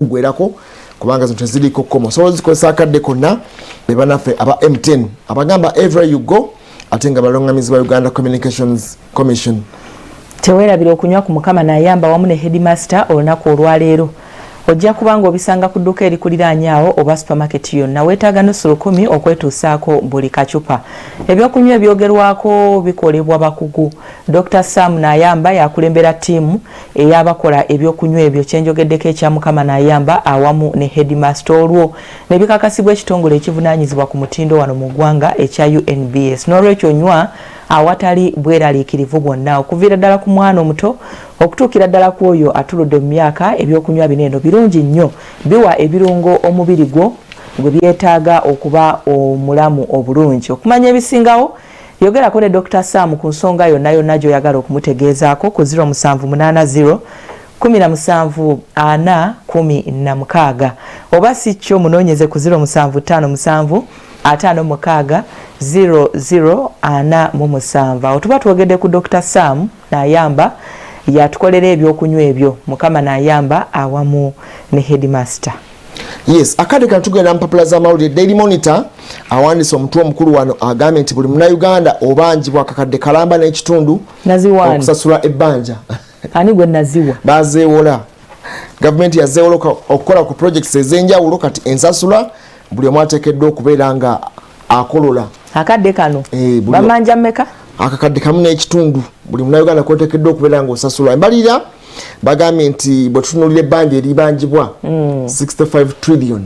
gwerako kubanga zintu ziliko komo so zikozesa akadde konna bebanaffe aba M10 abagamba everywhere you go atenga balongamizi ba Uganda Communications Commission tewerabira okunywa ku Mukama n'ayamba wamu ne headmaster olunaku olwaleero ojja kubanga obisanga ku dduka erikuliranyaawo oba supermarket yonna weetaaga nusu 10 okwetuusaako buli kacupa ebyokunywa ebyogerwako bikolebwa bakugu Dr. Sam Nayamba yakulembera ttiimu ey'abakola ebyokunywa ebyo kyenjogeddeko ekya Mukama Nayamba awamu ne headmaster olwo ne bikakasibwa ekitongole ekivunaanyizibwa ku mutindo wano mu ggwanga ekya UNBS n'olwekyo nywa awatali bweraliikirivu bwonna okuviira ddala ku mwana omuto okutuukira ddala ku oyo atuludde mu myaka ebyokunywa bineeno birungi nnyo biwa ebirungo omubiri gwo gwe byetaaga okuba omulamu obulungi okumanya ebisingawo yogerako ne Dr. Sam ku nsonga yonna yonna gy'oyagala okumutegeezaako ku 0780 17 oba si kyo munoonyeze ku 0757 56 0047 otuba twogedde ku Dr. Sam Nayamba yatukolera ebyokunywa ebyo Mukama Nayamba awamu ne headmaster. Yes, akade katugenda mpapula za mawulire Daily Monitor awandise omutu omukulu wano agambye nti buli munnayuganda obanjibwa akakadde kalamba n'ekitundu okusasula ebbanja. Ani gwe naziwa? Bazeewola. Gavumenti yazeewola okukola ku projects ez'enjawulo kati ensasula buli omu ateekeddwa okubeera nga akolola. Akadde kano bamanja mmeka? Akakadde kamu n'ekitundu buli munnayuganda kwoteekeddwa okubeera nga osasula. Embalirira bagambye nti bwe tutunuulira ebbanja eribanjibwa 65 trillion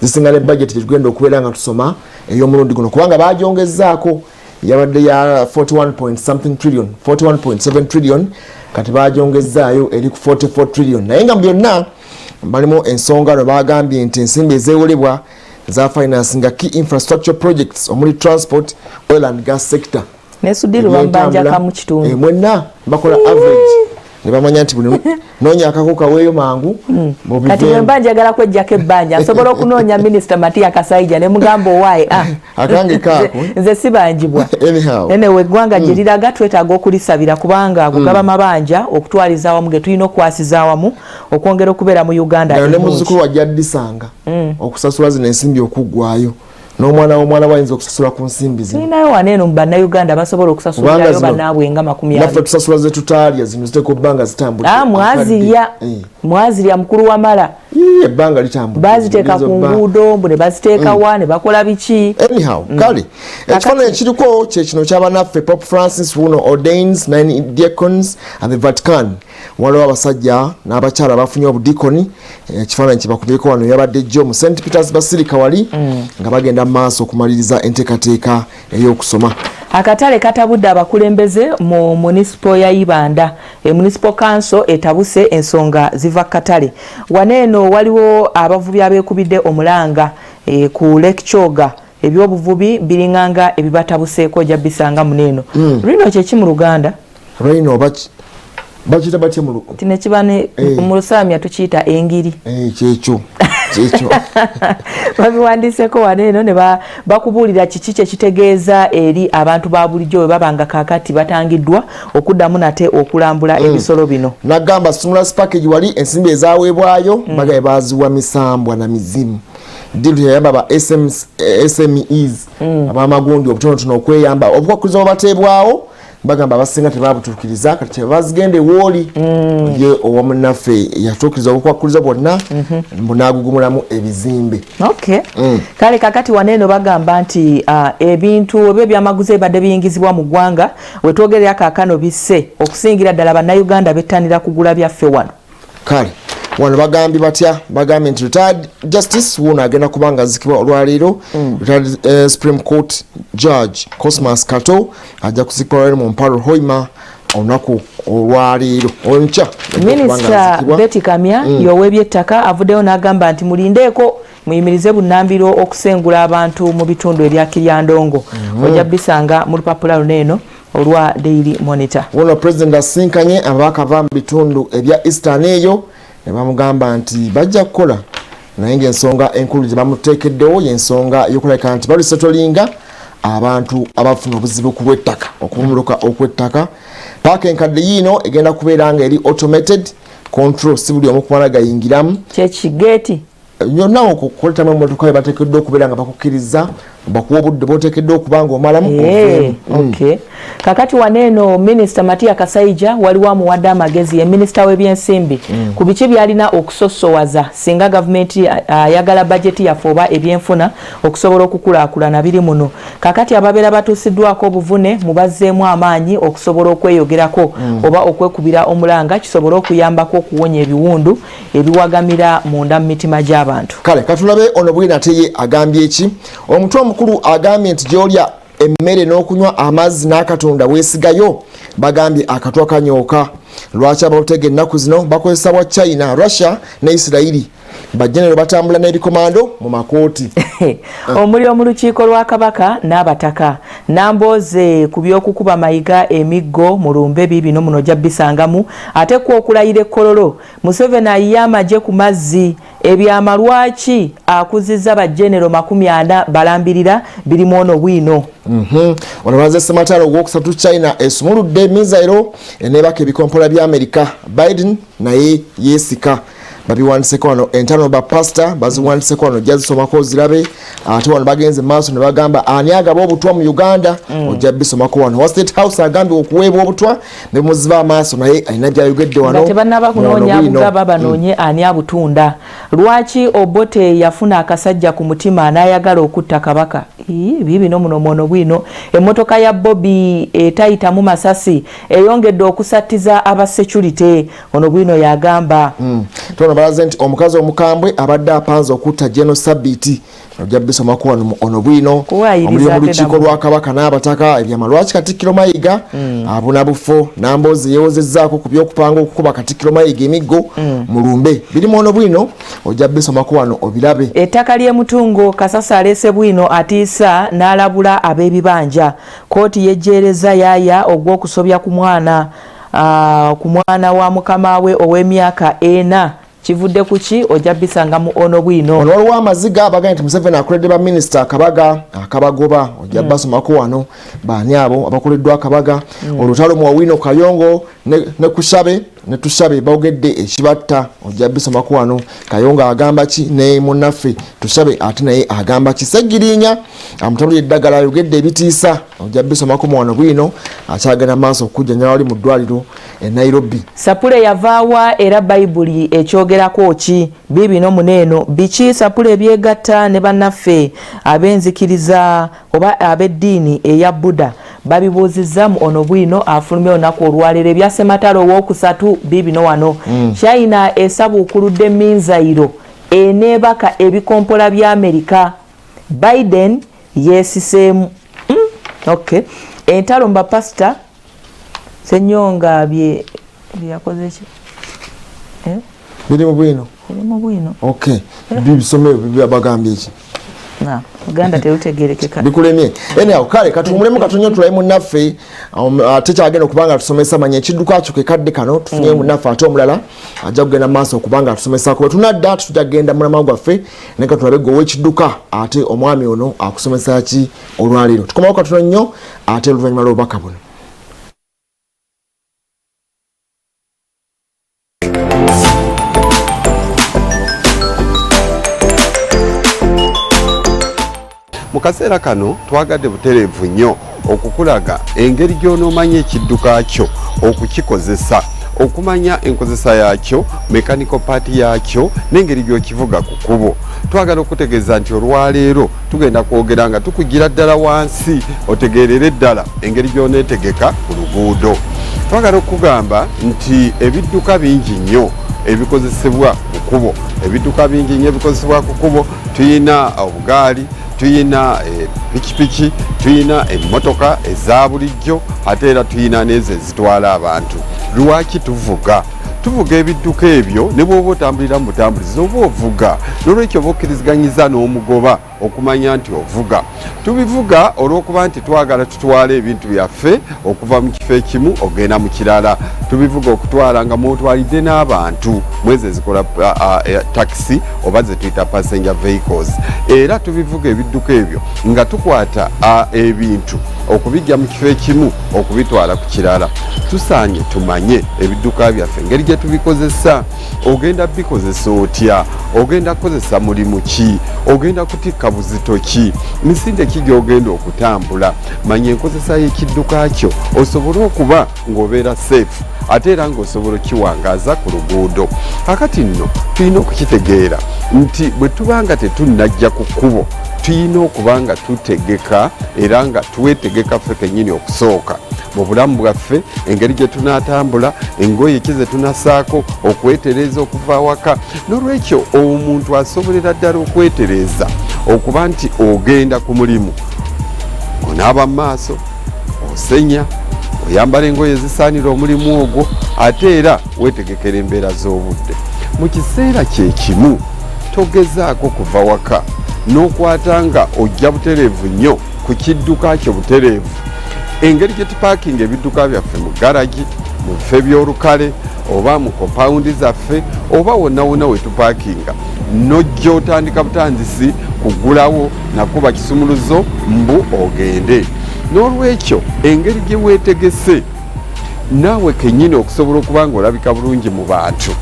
zisinga ne budget gyetugenda okubeera nga tusoma ey'omulundi guno kubanga bagyongezaako yabadde ya 41.7 trillion kati bagyongezaayo eri ku 44 trillion naye nga mu byonna balimu ensonga no bagambye nti ensimbi ezeewolebwa za finance nga key infrastructure projects omuli transport oil and gas sector nesudiru bambanja kamu kitundu mwenna bakola average ne bamanya nti buli noonya akako kaweeyo mangu kati mbanja agala kwejjako ebbanja nsobola okunoonya Minister Matia Kasaija ne mugamba owaaye akange kaako nze sibanjibwa ene weggwanga gye liraga twetaaga okulisabira kubanga kugaba mabanja okutwaliza awamu ge tulina okwasiza awamu okwongera okubeera mu Uganda ne muzzukulu wajja ddisanga okusasula zino ensimbi okuggwayo n'omwana wayinza okusasula ku nsimbi zino ninayo waneeno mu bannayuganda basobola okusasulirayo bannaabwe nga 20 naffe tusasula ze tutaalya zino ziteeka ebbanga zitambula mwazirya mukulu wa mala ebbanga litambula baziteeka ku nguudo ne baziteeka wa ne bakola biki anyhow kale ekifaananyi ekiriko kye kino ky'abannaffe Pope Francis Wuno ordains 9 deacons and the Vatican waliwo abasajja n'abakyala bafunye obudikoni ekifaananyi kye bakubyeeko wano yabadde jjo mu St. Peter's Basilica wali nga bagenda maaso okumaliriza enteekateeka ey'okusoma. Akatale katabudde abakulembeze mu municipal ya Ibanda municipal council etabuse ensonga ziva katale waneeno waliwo abavubi abeekubidde omulanga ku Lake Choga ebyobuvubi biringanga ebibatabuseeko ojja bisanga muneeno lino kyeki mu Luganda lino bakita batye mu tine kibane mu Lusamya tukiyita engiri kyekyo babiwandiseeko waneeno ne bakubuulira kiki kyekitegeeza eri abantu ba bulijjo bwe babanga kaakati batangiddwa okuddamu nate okulambula ebisolo bino nagamba stimulus package wali ensimbi ezaaweebwayo bagaye baziwa misambwa na mizimu diru yayamba aba SMEs abamagundi obutonotono okweyamba obukwakuliza obateebwawo bagamba abasinga tebabutuukiriza kati kyebazigende wooli ye owamunaffe yatuukiriza obukwakuliza bwonna mbunaagugumulamu ebizimbe kale kakati waneeno bagamba nti ebintu oba ebyamaguzi ebibadde biyingizibwa mu ggwanga wetwogerera kaakano bisse okusingira ddala bannayuganda bettanira kugula byaffe wano kale wano bagambye batya bagambye nti retired justice Wuno agenda kubanga azikibwa olwaleero retired Supreme Court Judge Cosmas Kato ajja kuzikibwa olwaleero mu Mparo Hoima olunaku olwaleero onkya Minisita Betty Kamya y'ow'ebyettaka avuddeyo n'agamba nti mulindeeko muyimirize bunnambiro okusengula abantu mu bitundu ebya Kiryandongo ojja bisanga mu lupapula luneeno olwa Daily Monitor. Wono President asinkanye ababaka va mu bitundu ebya Eastern eyo ne bamugamba nti bajja kukola naye ng'ensonga enkulu gye bamuteekeddewo y'ensonga y'okulabika nti balisettolinga abantu abafuna obuzibu ku lw'ettaka okuvumuluka okw'ettaka paaka enkadde yiino egenda kubeera nga eri automated control si buli omu kumala gayingiramu kyekigeti yonna okukoletamu emmotoka we bateekeddwa okubeera nga bakukkiriza bakuwa obudde bwoteekeddwa okuba nga omalamu okay. kakati waneeno minisita Matiya Kasaija waliwo amuwadde amagezi ye minisita w'ebyensimbi ku biki byalina okusosowaza singa gavumenti ayagala bajeti yaffe oba ebyenfuna okusobola okukulaakulana biri muno kakati ababeera batuusiddwako obuvune mubazzeemu amaanyi okusobola okweyogerako oba okwekubira omulanga kisobole okuyambako okuwonya ebiwundu ebiwagamira munda mu mitima gy'abantu kale katulabe ono bwina ate ye agambye eki omutwe omukulu agambye nti gy'olya emmere n'okunywa amazzi n'akatunda weesigayo bagambye akatwa kanyooka lwaki abawutega ennaku zino bakozesa bwa China Russia ne Isirairi bajenero batambula n'ebikomando mu makooti omuliro mu lukiiko lwa Kabaka n'abataka namboze ku by'okukuba mayiga emiggo mu lumbe bibino muno ojja bisangamu ate ku okulayira ekkololo Museveni ayiye amagye ku mazzi ebyama lwaki akuzizza bajenero 40 balambirira birimu ono bwino Onabaze sematalo ogwokusatu China esumuludde mizairo enebaka ebikompola bya Amerika Biden naye yesika babiwandiseko wano entano ba pastor baziwandiseko wano jazisomako zirabe ate wano bagenze maaso ne bagamba ani agaba obutwa mu Uganda ojja bisomako wano wa State House agambye okuweebwa obutwa ne muziba maaso naye alina byayogedde wano tebanaba kunoonya bugaba banoonye ani abutunda lwaki Obote yafuna akasajja ku mutima n'ayagala okutta Kabaka bibino muno mono bwino emmotoka ya Bobby etayita mu masasi eyongedde okusattiza aba security ono bwino yagamba tono balaze nti omukazi omukambwe abadde apanze okutta General Sabiti ojja bisomako wano ono bwino omuli mu lukiiko lwa Kabaka n'abataka ebyama lwaki Katikkiro Mayiga abuna bufo nambozi yewozezzaako ku by'okupanga okukuba Katikkiro Mayiga emiggo mu lumbe birimu ono bwino ojja bisomako wano obirabe ettaka ly'emutungo Kasasa aleese bwino atiisa n'alabula ab'ebibanja kooti yejjeereza yaaya ogw'okusobya ku mwana wa mukama we ow'emyaka 4 kivudde kuki ojja bisanga mu ono bwino ono waliwo amaziga abagambye nti Museveni akoledde ba minisita akabagoba ojja basomako wano baani abo abakoleddwa akabaga olutalo mu Wawino Kayongo ne kushabe ne tushabe bawogedde ekibatta ojja bisomako wano Kayongo agamba ki ne munnaffe tushabe ate naye agamba ki Segirinya amutabulira eddagala ayogedde ebitiisa ojja bisomako mu wano bwino akyagenda maaso okujjanya wali mu ddwaliro e Nairobi Sapule yavaawa era Bayibuli ekyogerako ki bibino muneeno biki Sapule ebyegatta ne bannaffe ab'enzikiriza oba ab'eddiini eya Buddha babibuuzizza mu ono bwino afulumye olunaku olwaleero ebyasematalo owookusatu bibino wano China esabuukuludde minzairo eneebaka ebikompola bya Amerika Biden yesiseemu okay entalo mba pastor Senyonga byakoze ki birimu bwino okay bibisomero bibagambye ki Uganda terutegerekeka bikulemye anyhow kale katumulemu katonyo tulaye munnaffe ate kyagenda okubanga tusomesa manya ekidduka kyo kekadde kano tufunye munnaffe ate omulala ajja kugenda maaso okubanga tusomesako tunadda tujja kugenda mulama gwaffe ne katulabe gwe ow'ekidduka ate omwami ono akusomesa ki olwaleero tukomawo katono nnyo ate oluvannyuma lw'obubaka buno mu kaseera kano twagadde butereevu nnyo okukulaga engeri gy'onoomanya ekidduka kyo okukikozesa okumanya enkozesa yaakyo mechanical part yaakyo n'engeri gy'okivuga ku kkubo twagala okutegeeza nti olwaleero tugenda kwogera nga tukugira ddala wansi otegeerere ddala engeri gy'oneetegeka ku luguudo twagala okugamba nti ebidduka bingi nnyo ebikozesebwa ku kkubo ebidduka bingi nnyo ebikozesebwa ku kkubo tuyina obugaali tuyina pikipiki tuyina emmotoka eza bulijjo ate era tuyina n'ezo ezitwala abantu lwaki tuvuga ebidduka ebyo ne bw'oba otambulira mu butambulizi oba ovuga n'olwekyo oba okkiriziganyiza n'omugoba okumanya nti ovuga tubivuga olw'okuba nti twagala tutwala ebintu byaffe okuva mu kifo ekimu ogenda mu kirala tubivuga okutwala nga mwotwalidde n'abantu mwezi ezikola taxi oba ze tuyita passenger vehicles era tubivuga ebidduka ebyo nga tukwata ebintu okubijja mu kifo ekimu okubitwala ku kirala tusaanye tumanye ebidduka byaffe engeri gye tubikozesa ogenda bikozesa otya ogenda kukozesa mulimu ki ogenda kutikka buzito ki misinde ki gy'ogenda okutambula manya enkozesa y'ekidduka kyo osobole okuba ng'obeera safe ate era ng'osobola okiwangaaza ku luguudo kakati nno tulina okukitegeera nti bwe tuba nga tetunnajja ku kkubo tulina okuba nga tutegeka era nga twetegeka ffe kennyini okusooka mu bulamu bwaffe engeri gye tunaatambula engoye ki ze tunasaako okwetereeza okuva awaka n'olwekyo omuntu asobolera ddala okwetereeza okuba nti ogenda ku mulimu onaaba mu maaso osenya oyambala engoye zisaanira omulimu ogwo ate era weetegekera embeera z'obudde mu kiseera kye kimu togezaako kuva waka n'okwata nga ojja butereevu nnyo ku kidduka kyo butereevu engeri gye tupaakinga ebidduka byaffe mu garagi mu bifo eby'olukale oba mu kompawundi zaffe oba wonna wonna we tupaakinga nojja otandika butandisi kugulawo nakuba kisumuluzo mbu ogende n'olwekyo engeri gye weetegese naawe kennyini okusobola okuba nga olabika bulungi mu bantu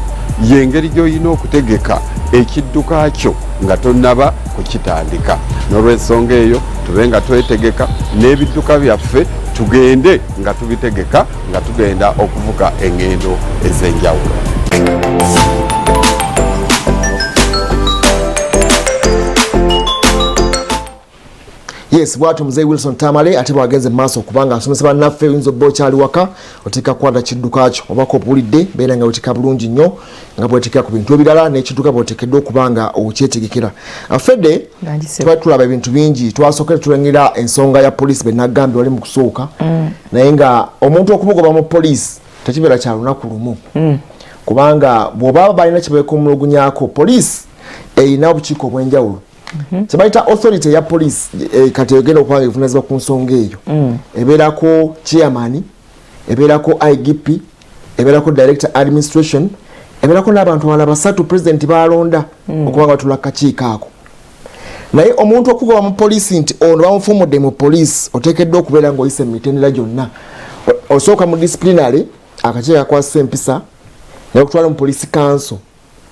y'engeri gy'olina okutegeka ekidduka kyo nga tonnaba kukitandika n'olw'ensonga eyo tube nga twetegeka n'ebidduka byaffe tugende nga tubitegeka nga tugenda okuvuga engendo ez'enjawulo. Yes, bwatu mzee Wilson Tamale ate bwagenze maaso kubanga asomesa bannaffe oyinza obba okyali waka oteeka kwanda kidduka kyo obako obulidde beera nga weteeka bulungi nnyo nga bweteekera ku bintu ebirala n'ekidduka bw'oteekeddwa okuba nga okyetegekera. Fedde twali tulaba ebintu bingi twasookera tulengera ensonga ya poliisi be nagambye wali mu kusooka naye nga omuntu okumugoba mu poliisi tekibeera kya lunaku lumu kubanga bw'oba balina kye beekumulugunyaako poliisi erina obukiiko obw'enjawulo Sebaita authority ya police kati egenda okubanga evunanyizibwa ku nsonga eyo ebeerako chairman ebeerako IGP ebeerako director administration ebeerako n'abantu abalala basatu president balonda okubanga batula akakiiko ako naye omuntu okugoba mu poliisi nti ono bamufumudde mu poliisi oteekeddwa okubeera ng'oyise mu mitendera gyonna osooka mu disciplinary akakiiko akwasa empisa naye okutwala mu police council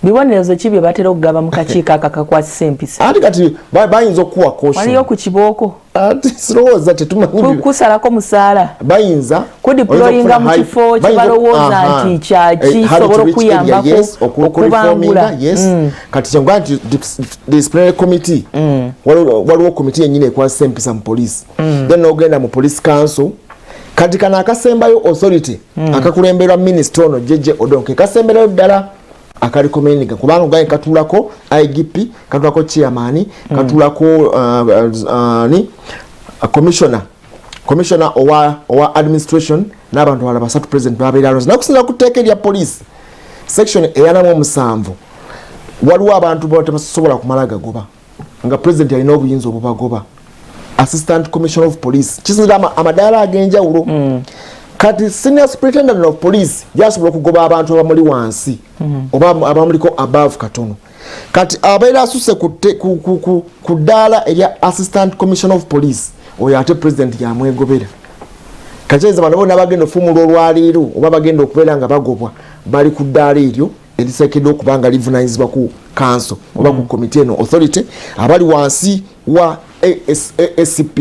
bibonerezo ki bye batera okugaba mu kakiiko akakakwasisa empisa ati kati bayinza okuwa caution waliyo ku kibooko ati sirowooza tetumanyi kusalako musaala bayinza kudiployinga mu kifo kye balowooza nti kyaki sobola okuyambako okubangula kati kyangwa nti disciplinary committee waliwo committee yennyini ekwasisa empisa mu poliisi then n'ogenda mu police council kati kana akasembayo authority akakulemberwa minister ono jeje odonke kasemberayo ddala akarikomeninga kubanga gaye katulako IGP katulako chairman katulako ni commissioner owa administration n'abantu bala basatu president babera alonze nakusinza kuteeka lya police section eyanamu omusanvu waliwo abantu batasobola kumala gagoba nga president alina obuyinza obubagoba assistant commissioner of police kisinza amadaala ag'enjawulo kati senior superintendent of police yasobola okugoba abantu abamuli wansi oba abamuliko above katono kati abaira asuse ku ddaala erya assistant commissioner of police oyo ate president yamwegobera kacheza bano bona bagenda ofumula olwaleero oba bagenda okubeera nga bagobwa bali ku ddaala eryo erisekeddwa okubanga livunanyizibwa ku council oba ku committee eno authority abali wansi wa ASCP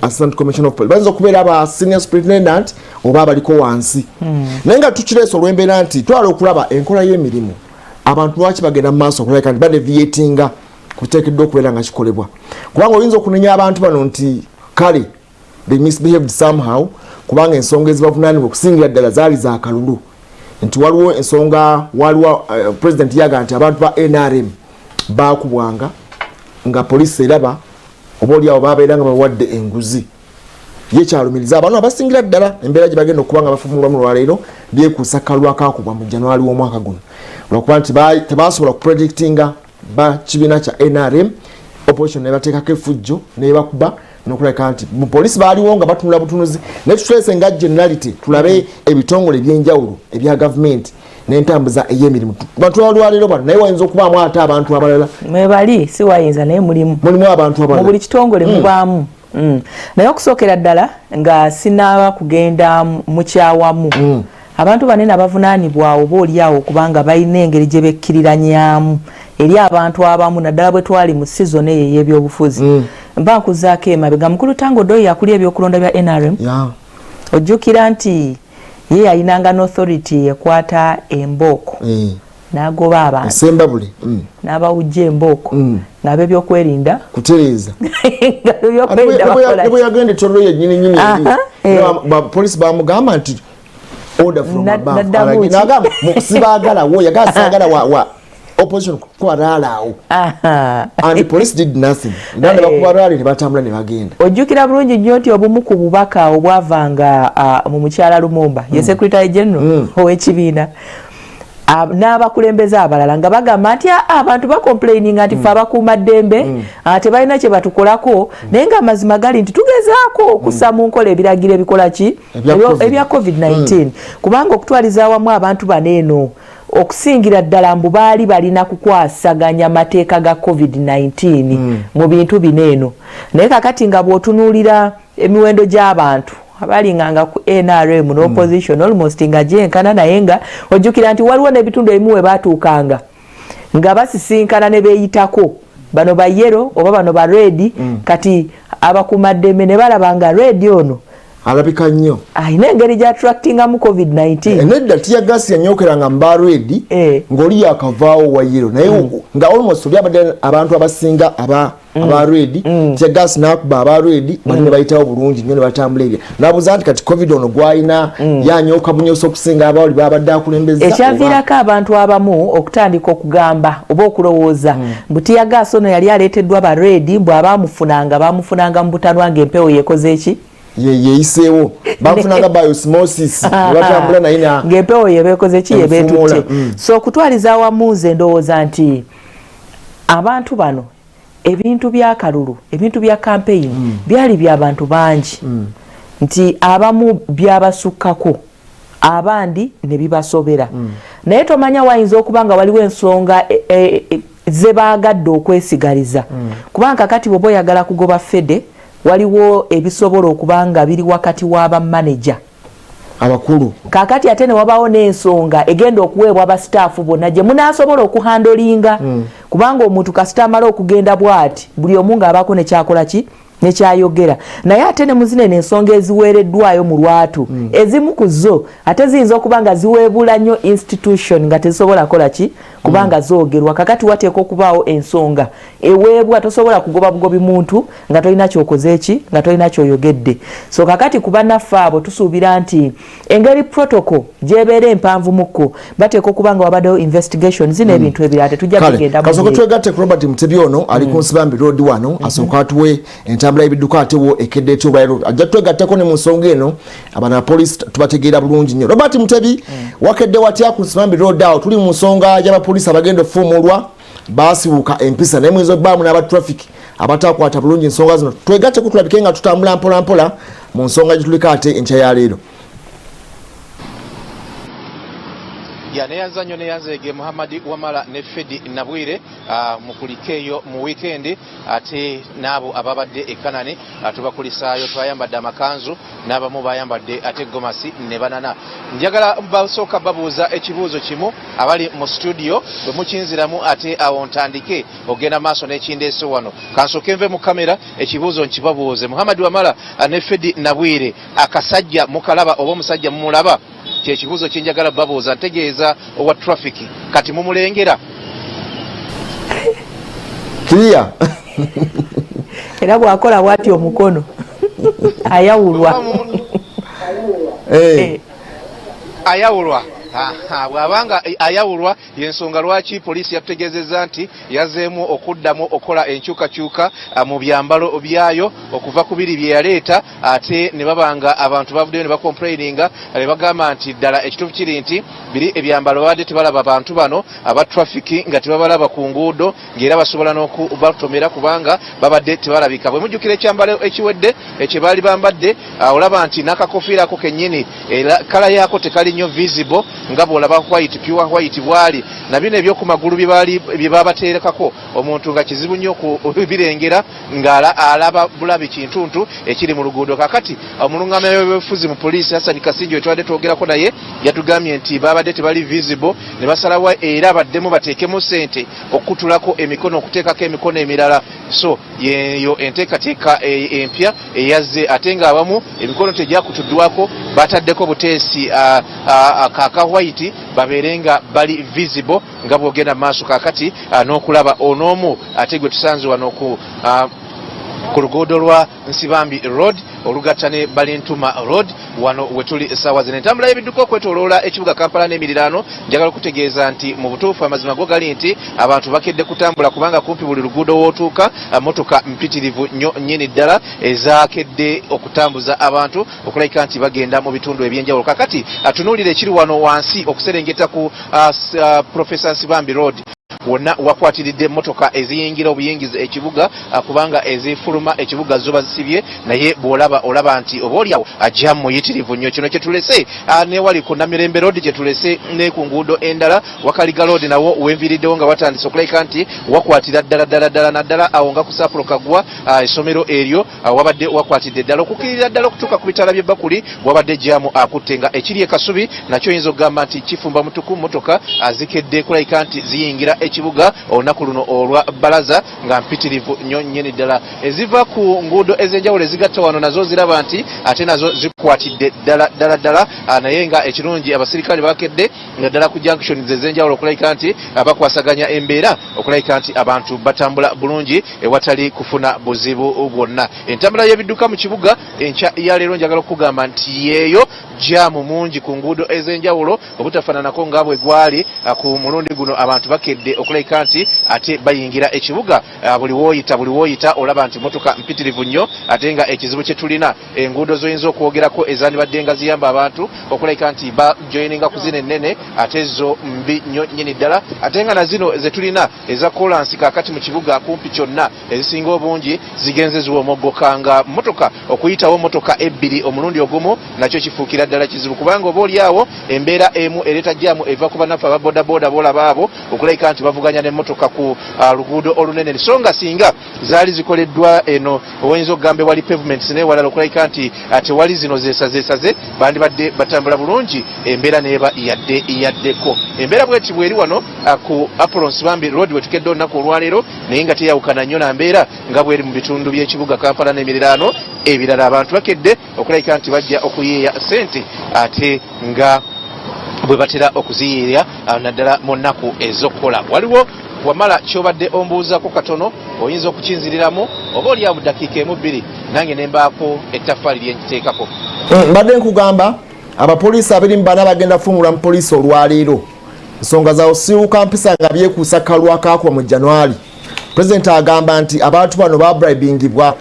assistant commissioner of police banza okubeera aba senior superintendent oba abaliko wansi naye nga tukireesa olw'embeera nti twala okulaba enkola y'emirimu abantu lwaki bagenda mu maaso okulabika nti badeviatinga kuteekeddwa okubeera nga kikolebwa kubanga oyinza okunenya abantu bano nti kale they misbehaved somehow kubanga ensonga ezibavunaanibwa okusingira ddala zaali za kalulu nti waliwo ensonga waliwo president yaga nti abantu ba NRM baakubwanga nga poliisi eraba oba oliawo babeera nga bawadde enguzi ye kyalumiriza abantu abasingira ddala embeera gye bagenda okuba nga bafumulwa mu lwaleero byekuusa kalulu akaakubwa mu January w'omwaka guno olwokuba nti tebasobola kupredictinga bakibiina kya NRM opposition ne bateekako effujjo ne bakuba n'okulabika nti mu poliisi baaliwo nga batunula butunuzi naye tutulese nga generality tulabe ebitongole ebyenjawulo ebya gavumenti n'entambuza ey'emirimu bantu balwaliro bano naye wayinza okubaamu ate abantu abalala mwebali si wayinza naye mulimu abantu abalala mu buli kitongole mubaamu naye okusookera ddala nga sinaaba kugenda mu kyawamu abantu banene abavunaanibwa oba awo kubanga balina engeri gye bekkiriranyamu eri abantu abamu naddala bwe twali mu season eyo ey'ebyobufuzi mba nkuzaako emabega mukulu Tango Doi yakulya ebyokulonda bya NRM ojjukira nti ye yayinanga n'authority ekwata embooko n'agoba abantu Sembabule n'abawujja embooko ng'ab'ebyokwerinda kutereeza bwe yagenda ettolero yennyini poliisi bamugamba nti order from above n'agamba sibaagalawo yagala saagala wa opposition kubaraalaawo and the police did nothing nane bakubaraali ne batambula ne bagenda. Ojjukira bulungi nnyo nti obumu ku bubaka obwavanga mu mukyala Lumumba ye secretary general ow'ekibiina n'abakulembeze abalala nga bagamba nti abantu bakomplaininga nti fe abakuuma ddembe tebalina kye batukolako naye nga amazima gali nti tugezaako okussa mu nkola ebiragiro ebikola ki ebya COVID-19 kubanga okutwaliza awamu abantu baneeno okusingira ddala mbu baali balina kukwasaganya mateeka ga COVID-19 mu bintu bineeno naye kakati nga bw'otunuulira emiwendo gy'abantu abalinganga ku NRM n'opposition almost nga gyenkana naye nga ojjukira nti waliwo n'ebitundu ebimu we baatuukanga nga basisinkana ne beeyitako bano ba yellow oba bano ba red kati abakuumaddembe ne balaba nga red ono alabika nnyo ayina engeri gy'attractinga mu COVID-19 nedda tiya gasi yanyookeranga mu ba red ng'oli yakavaawo wa yellow naye nga almost oli abadde abantu abasinga aba red tiya gasi n'akuba aba red bali ne bayitawo bulungi nnyo ne batambula ebyo nabuuza nti kati COVID ono gw'alina yanyooka bunyoosa okusinga abawoli babadde akulembeza ekyaviirako abantu abamu okutandika okugamba oba okulowooza mbu tiya gasi ono yali aleeteddwa ba red mbw bamufunanga mu butanwa ng'empewo yekoze eki yeyiseewo bafunanga biosmosis batambula naye ng'empewo yebeekoze ki yebeetutte so okutwaliza awamu nze ndowooza nti abantu bano ebintu bya kalulu ebintu bya campaign byali by'abantu bangi nti abamu byabasukkako abandi ne bibasobera naye tomanya wayinza okuba nga waliwo ensonga ze baagadde okwesigaliza kubanga kati bw'oba oyagala kugoba fede waliwo ebisobola okubanga biri wakati w'aba manager abakulu kakati ate ne wabawo n'ensonga egenda okuweebwa abasitaafu bonna gye munaasobola okuhandolinga kubanga omuntu kasita amala okugenda bw'ati buli omu ng'abaako nekyakola ki nekyayogera naye ate ne muzine n'ensonga eziweereddwayo mu lwatu ezimu ku zo ate ziyinza okuba nga ziweebula nnyo institution nga tezisobola kola ki kubanga zoogerwa kakati wateeka okubaawo ensonga eweebwa tosobola kugoba bugobi muntu nga tolina kyokoze eki nga tolina kyoyogedde so kakati kuba naffe abo tusuubira nti engeri protocol gyebeera empanvu mukko bateeka okuba nga wabaddewo investigation zina ebintu ebirala tetujja kugenda kasooka twegatte ku Robert Mutebi ono ali ku Nsibambi Road wano asooka atuwe entambula y'ebidduka ate wo ekedde etyo bayiro ajja twegatteko ne mu nsonga eno abana police tubategeera bulungi nnyo Robert Mutebi wakedde watya ku Nsibambi Road awo tuli mu nsonga y'abapoliisi abagenda okufuumulwa baasibuuka empisa naye muyinza obbaamu n'aba traffic abatakwata bulungi ensonga zino twegatte ku tulabike nga tutambula mpola mpola mu nsonga gituliko ate enkya ya leero neyanza nnyo neyanzeege Muhammad Wamala ne Fedi Nabwire mukulikeeyo mu weekend ate n'abo ababadde e Kanani tubakulisaayo twayambadde amakanzu n'abamu bayambadde ate gomasi ne banana njagala basooka babuuza ekibuuzo kimu abali mu studio bwe mukinziramu ate awo ntandike ogenda maaso n'ekindeeso wano kansooke nve mu kamera ekibuuzo nkibabuuze Muhammad Wamala ne Fedi Nabwire akasajja mukalaba oba omusajja mumulaba kyekibuuzo kyenjagala babuuza ntegeeza owa traffic kati mumulengera clear era bwakola bwati omukono ayawulwa ayawulwa bw'abanga ayawulwa y'ensonga lwaki poliisi yatutegeezezza nti yazeemu okuddamu okola enkyukakyuka mu byambalo byayo okuva ku biri bye yaleeta ate ne babanga abantu bavuddeyo ne bakomplaininga ne bagamba nti ddala ekituufu kiri nti biri ebyambalo babadde tebalaba abantu bano aba traffic nga tebabalaba ku nguudo ng'era basobola n'okubatomera kubanga babadde tebalabika bwe mujjukira ekyambalo ekiwedde ekye baali bambadde olaba nti n'akakofiira ako kennyini kala yaako tekali nnyo visible nga bw'olaba white pure white bwali na bino ebyokumagulu bye babaterekako omuntu nga kizibu nnyo kubirengera ng'alaba bulabi kintuntu ekiri mu luguudo. Kakati omuluŋŋama w'ebyobufuzi mu poliisi Hassan Kasinjo etwadde twogerako naye yatugambye nti babadde tebali visible ne basalawo era baddemu bateekemu ssente okutulako emikono okuteekako emikono emirala. So yeyo enteekateeka empya eyazze ate ng'abamu emikono tegyakutuddwako bataddeko buteesi kaka white babeere nga bali visible nga bwogenda mu maaso kakati n'okulaba onoomu ate gwe tusanze wano ku luguudo lwa Nsibambi Road olugatta ne Balintuma Road wano wetuli essaawa zino. Entambula y'ebidduka okwetooloola ekibuga Kampala n'emiriraano njagala okutegeeza nti mu butuufu amazima go gali nti abantu bakedde kutambula kubanga kumpi buli luguudo wootuuka motoka mpitirivu nnyo nnyini ddala ezaakedde okutambuza abantu okulabika nti bagenda mu bitundu ebyenjawulo. Kakati atunuulira ekiri wano wansi okuserengeta ku Professor Nsibambi Road wonna wakwatiridde emmotoka eziyingira obuyingiza ekibuga kubanga ezifuluma ekibuga zo bazisibye naye olaba nti obaoliawo ajja muyitirivu nnyo. Kino kyetulese newali ku Namirembe Road kyetulese ne ku nguudo endala Wakaliga Road nawo wenviriddewo nga watandise okulabika nti wakwatira ddala naddala awo nga ku Sapulo Kagwa essomero eryo wabadde wakwatidde ddala okukirira ddala okutuuka ku bitala by'ebbakuli wabadde jaamu akutte nga ekiri ekasubi nakyo oyinza okugamba nti kifumba mutuku mmotoka zikedde kulabika nti ziyingira ekibuga olunaku luno olwa balaza nga mpitirivu nnyo nnyini ddala. Eziva ku nguudo ez'enjawulo ezigatta wano nazo ziraba nti ate nazo zikwatidde ddala naye nga ekirungi abaserikale bakedde nga ddala ku junctions ez'enjawulo okulabika nti bakwasaganya embeera okulabika nti abantu batambula bulungi ewatali kufuna buzibu bwonna. Entambula y'ebidduka mu kibuga enkya ya leero njagala okugamba nti yeeyo jaamu mungi ku nguudo ez'enjawulo obutafaananako nga bwe gwali ku mulundi guno abantu bakedde okulabika nti ate bayingira ekibuga buli wooyita olaba nti motoka mpitirivu nnyo ate nga ekizibu kye tulina enguudo zoyinza okwogerako ezandibadde nga ziyamba abantu okulabika nti bajoyininga ku zino ennene ate zo mbi nnyo nnyini ddala ate nga na zino ze tulina eza kolansi kakati mu kibuga kumpi kyonna ezisinga obungi zigenze ziwomoggoka nga motoka okuyitawo motoka ebbiri omulundi ogumu nakyo kifuukira ddala kizibu kubanga oba oliawo embeera emu ereeta jaamu eva ku bannaffe ababodaboda boolaba abo okulabika nti bavuganya n'emmotoka ku luguudo olunene so nga singa zaali zikoleddwa eno oyinza okugamba wali pavements naye walala okulabika nti tewali zino zeesaze bandibadde batambula bulungi embeera neeba yaddeko. Embeera bweti bweri wano ku Apollo Nsibambi Road wetukedde olunaku olwaleero naye nga teyawukana nnyo na mbeera nga bweri mu bitundu by'ekibuga Kampala n'emiriraano ebirala. Abantu bakedde okulabika nti bajja okuyiiya ssente ate nga bwe batera okuziyiirya naddala mu nnaku ez'okukola. Waliwo wamala kyobadde ombuuzako katono oyinza okukinziriramu oba oliawo mu ddakiika emu bbiri nange ne mbaako ettaffaali lye nkiteekako. Mbadde nkugamba abapoliisi 24 bagenda kufumula mu poliisi olwaleero ensonga zaabwe siruuka mpisa nga byekuusa kalwa kaakwa mu January. Pulezidenti agamba nti abantu bano babribingibwa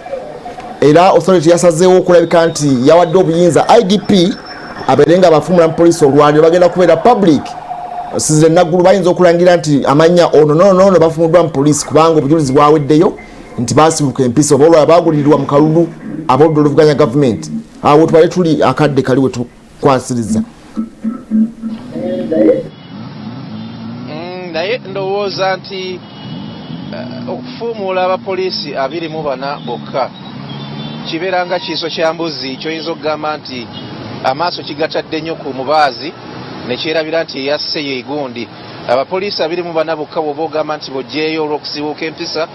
era authority yasazeewo okulabika nti yawadde obuyinza IDP abeere nga bafumula mu poliisi olwaleero bagenda kubeera public. Sizire naggulu bayinza okulangira nti amanya ono bafumuddwa mu poliisi kubanga obujulizi bwaweddeyo nti basibuka empisa oba olwala bagulirirwa mu kalulu ab'oludda oluvuganya gavumenti. Awo tubale tuli akadde kali we tukwasiriza. Naye ndowooza nti okufuumuula abapoliisi 24 bokka kibeera nga kiiso kya mbuzi kyoyinza okugamba nti amaaso kigatadde nnyo ku mubaazi nekyerabira nti eyasse yeegundi. Abapoliisi 24 bokka bw'oba ogamba nti bojjeeyo olw'okusibuuka empisa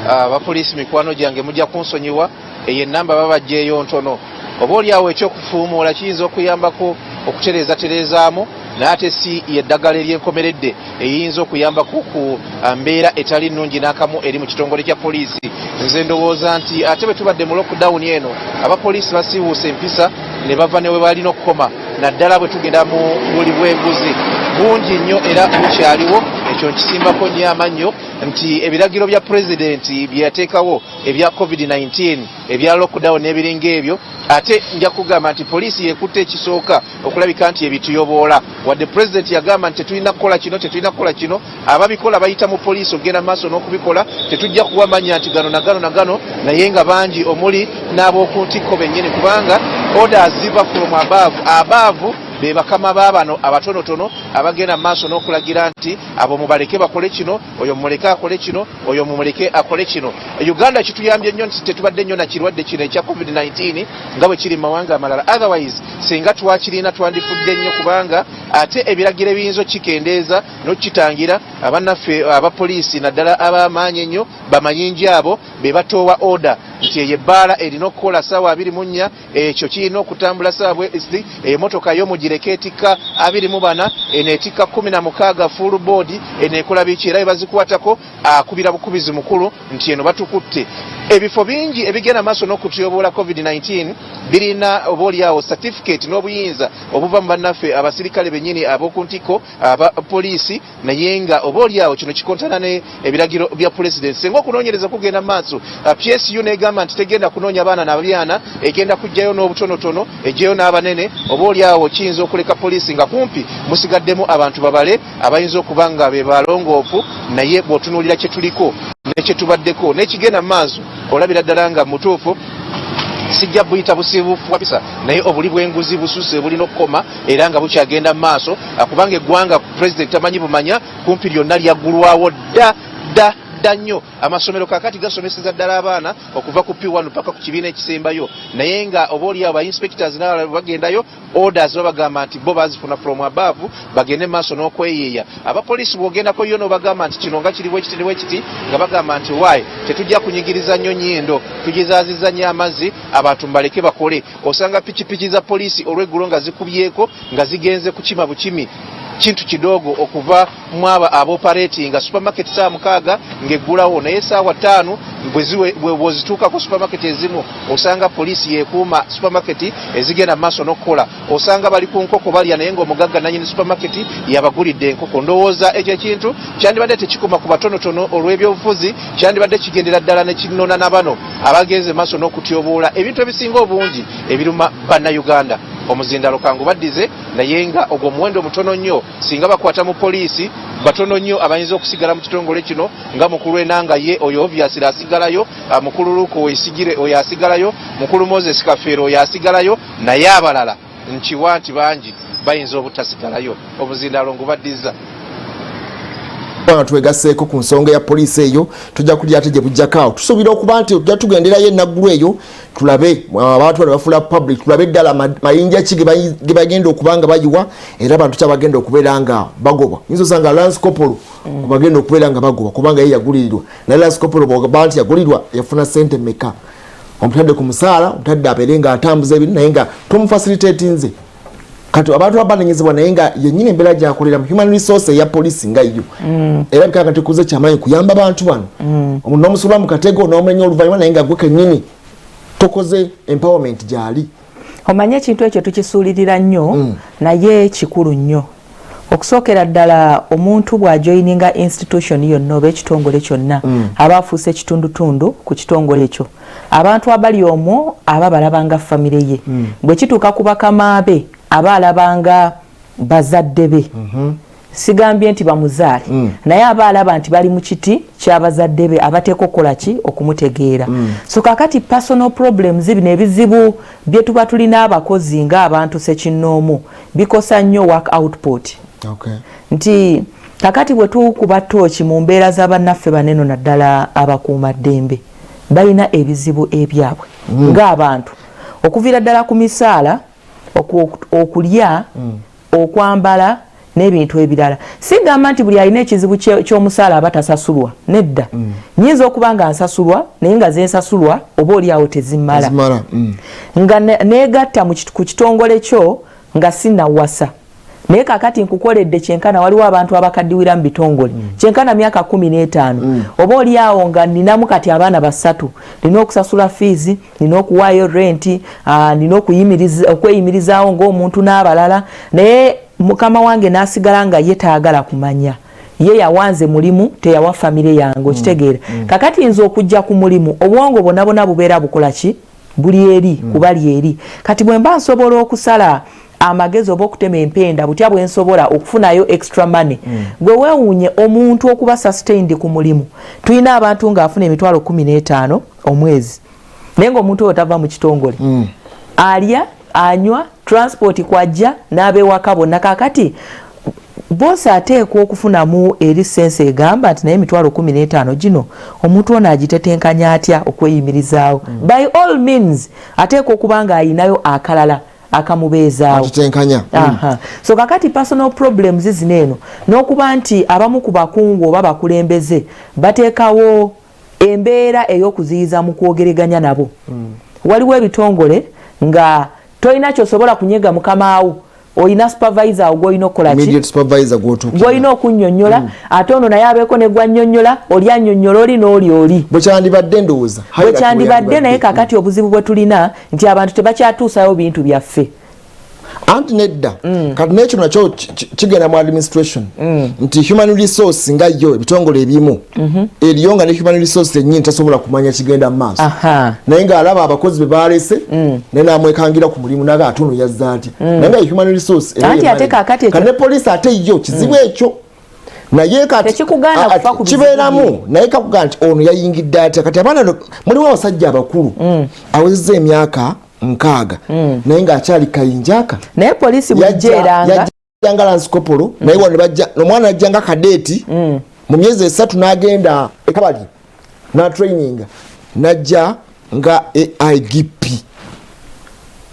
abapoliisi mikwano gyange mujja kunsonyiwa eyo ennamba babajjeeyo ntono. Oba oliawo ekyokufuumuula kiyinza okuyambako okutereezaamu naye ate si yeddagala eryenkomeredde eyinza okuyambako ku mbeera etali nnungi n'akamu eri mu kitongole kya poliisi. Nze ndowooza nti ate bwe tubadde mu lockdown eno abapoliisi basiibuusa empisa ne bava ne we balina okukoma naddala bwe tugenda mu buli bw'enguzi bungi nnyo era bukyaliwo. Ekyo nkisimbako nnyo amannyo nti ebiragiro bya pulezidenti bye yateekawo ebya COVID-19 ebya lockdown n'ebiringa ebyo ate nja kugamba nti poliisi yekutte ekisooka okulabika nti ebituyoboola wadde pulezidenti yagamba nti tetulina kukola kino ababikola bayita mu poliisi okugenda maaso n'okubikola tetujja kuwamanya nti gano na gano naye nga bangi omuli n'ab'oku ntikko bennyini kubanga orders ziva from above be bakama baabano abatonotono abagenda maaso n'okulagira nti abo mubaleke bakole kino, oyo mumuleke akole kino, oyo mumuleke akole kino. Uganda kituyambye nnyo nti tetubadde nnyo na kirwadde kino ekya COVID-19 nga bwe kiri mu mawanga amalala. Otherwise singa twakirina twandifudde nnyo, kubanga ate ebiragiro ebiyinza okikendeeza n'okitangira abannaffe abapoliisi naddala ab'amaanyi ennyo bamayinji abo be batoowa order nti eyo ebbaala erina okukola ssaawa 24, ekyo kirina okutambula ssaawa bwezi, emmotoka y'omugireka etikka 24, eneetikka 16 full board, eneekola biki era bazikuwatako akubira bukubizi mukulu nti eno batukutte. Ebifo bingi ebigenda maaso n'okutyoboola COVID-19 birina obaoliawo certificate n'obuyinza obuva mu bannaffe abaserikale bennyini ab'oku ntiko aba poliisi, naye nga obaoliawo kino kikontana ne ebiragiro bya president. Singa okunoonyereza kugenda maaso, PSU negamba nti tegenda kunoonya baana n'abyana, egenda kujjayo n'obutonotono, ejjayo n'abanene. Obaoliawo kiyinza okuleka poliisi nga kumpi musigaddemu abantu babale abayinza okuba nga be balongoofu, naye bw'otunuulira kye tuliko nekye tubaddeko n'ekigenda maaso olabira ddala nga mutuufu sijja buyita busibufu wapisa, naye obuli bw'enguzi bususe bulina okukoma era nga bukyagenda maaso, kubanga eggwanga president tamanyi bumanya kumpi lyonna lyaggulwawo dda nnyo. Amasomero kakati gasomeseza ddala abaana okuva ku P1 paka ku kibiina ekisembayo, naye nga obaoliawo aba inspectors n'abalala bagendayo orders babagamba nti bo bazifuna from above bagende maaso n'okweyeeya. Abapoliisi bw'ogendako yo n'obagamba nti kino nga kiriwo ekiti nga bagamba nti why tetujja kunyigiriza nnyo nnyindo, tugizaazizza nnyo amazzi, abantu mbaleke bakole. Osanga pikipiki za poliisi olw'eggulo nga zikubyeko nga zigenze kukima bukimi kintu kidogo okuva mwaba aboperating supermarket saa 6 ng'eggulawo, naye saawa 5 bwezituuka ku supermarket ezimu osanga poliisi yeekuuma supermarket ezigenda maaso n'okukola. Osanga bali ku nkoko balya, naye ng'omugagga nannyini supermarket yabagulidde enkoko. Ndowooza ekyo ekintu kyandibadde tekikoma ku batonotono olw'ebyobufuzi, kyandibadde kigendera ddala ne kinona na bano abagenze maaso n'okutyoboola ebintu ebisinga obungi ebiruma bannayuganda. Omuzindalo kangu baddize, naye nga ogwo muwendo mutono nnyo singa bakwata mu poliisi batono nnyo abayinza okusigala mu kitongole kino, nga mukulu enanga ye oyo obviously asigalayo, mukulu Luko Wesigire oyo asigalayo, mukulu Moses Kafeero oyo asigalayo, naye abalala nkiwa nti bangi bayinza obutasigalayo. Omuzindalo ngubaddiza bana twegaseeko ku nsonga ya poliisi eyo, tujja kulya ate gye bujjakaawo. Tusuubira okuba nti tujja tugenderayo ennaggulu eyo tulabe abantu bano bafula public, tulabe ddala mayinja ki ge bagenda okuba nga bayiwa era abantu kyabagenda okubeera nga bagobwa. Yinza osanga Lance Corporal bagenda okubeera nga bagobwa kubanga ye yagulirirwa, naye Lance Corporal bw'ogamba nti yagulirwa yafuna ssente mmeka? Omutadde ku musaala, omutadde abeere nga atambuza ebintu naye nga tomufacilitate nze. Kati abantu abanenyezebwa naye nga yennyini embeera gyakolera mu human resource ya poliisi nga yo. Era bikanga tekuze kyamaanyi kuyamba bantu bano. Omuntu n'omusulwa mu katego n'omulenya oluvannyuma naye nga gwe kennyini tokoze empowerment gyali. Omanye ekintu ekyo tukisuulirira nnyo naye kikulu nnyo. Okusookera ddala omuntu bw'ajoyininga institution yonna oba ekitongole kyonna aba afuuse ekitundutundu ku kitongole ekyo. Abantu abali omwo aba balabanga famire ye. Bwe kituuka ku bakama be aba alabanga bazadde be. Sigambye nti bamuzaale naye aba alaba nti bali mu kiti ky'abazadde be abateeka okukola ki okumutegeera. So kakati personal problems bino ebizibu bye tuba tulina abakozi ng'abantu sekinnoomu bikosa nnyo work output. Nti kakati bwe tukuba ttooki mu mbeera z'abannaffe baneno naddala abakuuma ddembe balina ebizibu ebyabwe ng'abantu okuviira ddala ku misaala, okulya, okwambala n'ebintu ebirala. Sigamba nti buli alina ekizibu ky'omusaala abatasasulwa, nedda. Nyinza okuba nga nsasulwa naye nga zensasulwa oba oliawo tezimmala nga neegatta ku kitongole kyo nga sinnawasa. Naye kakati nkukoledde kyenkana waliwo abantu abakaddiwira mu bitongole kyenkana myaka 15 oba oliawo nga ninamu kati abaana 3 nina okusasula fees, nina okuwaayo renti, nina okweyimirizaawo ng'omuntu n'abalala, naye mukama wange n'asigala nga ye taagala kumanya. Ye yawanze mulimu teyawa famire yange okitegeera. Kakati nze okujja ku mulimu obwongo bwonna bubeera bukola ki? Buli eri kubali eri. Kati bwe mba nsobola okusala amagezi oba okutema empenda butya bwe nsobola okufunayo extra money. Gwe weewuunye omuntu okuba sustained ku mulimu. Tulina abantu ng'afuna emitwalo 15 omwezi naye ng'omuntu oyo tava mu kitongole. Alya, anywa, transport kwajja n'abewaka bonna. Kakati bosi ateekwa okufunamu eri sense egamba nti naye emitwalo 15 gino omuntu ono agitetenkanya atya okweyimirizaawo. By all means ateekwa okuba nga ayinayo akalala akamubeezaawo. So kakati personal problems zino eno n'okuba nti abamu ku bakungu oba bakulembeze bateekawo embeera ey'okuziyiza mu kwogeraganya nabo. Waliwo ebitongole nga tolina kyosobola kunyega mukamaawo, oyina supervisor ogw'olina okukola ki, gw'olina okunnyonnyola, ate ono naye abeeko ne gwannyonnyola, oli annyonnyola oli n'oli oli. Bwekyandibadde ndowooza. Bwekyandibadde naye kakati obuzibu bwe tulina nti abantu tebakyatuusayo bintu byaffe. Anti nedda kati n'ekyo nakyo kigenda mu administration nti human resource nga yo ebitongole ebimu eriyo nga ne human resource ennyini tasobola kumanya kigenda mu maaso naye ng'alaba abakozi be baalese naye n'amwekangira ku mulimu naga ate ono yazza atya naye nga human resource kati ne poliisi ate yo kizibu ekyo naye kati kibeeramu naye kakugamba nti ono yayingidde atya. Kati abaana muliwo abasajja abakulu awezezza emyaka 6 naye ng'akyali kayinjaka. Naye poliisi bujjeeranga yajjanga lansikopolo naye wano bajja omwana ajjanga kadeeti mu myezi 3 n'agenda ekabali n'atraininga n'ajja nga AIGP.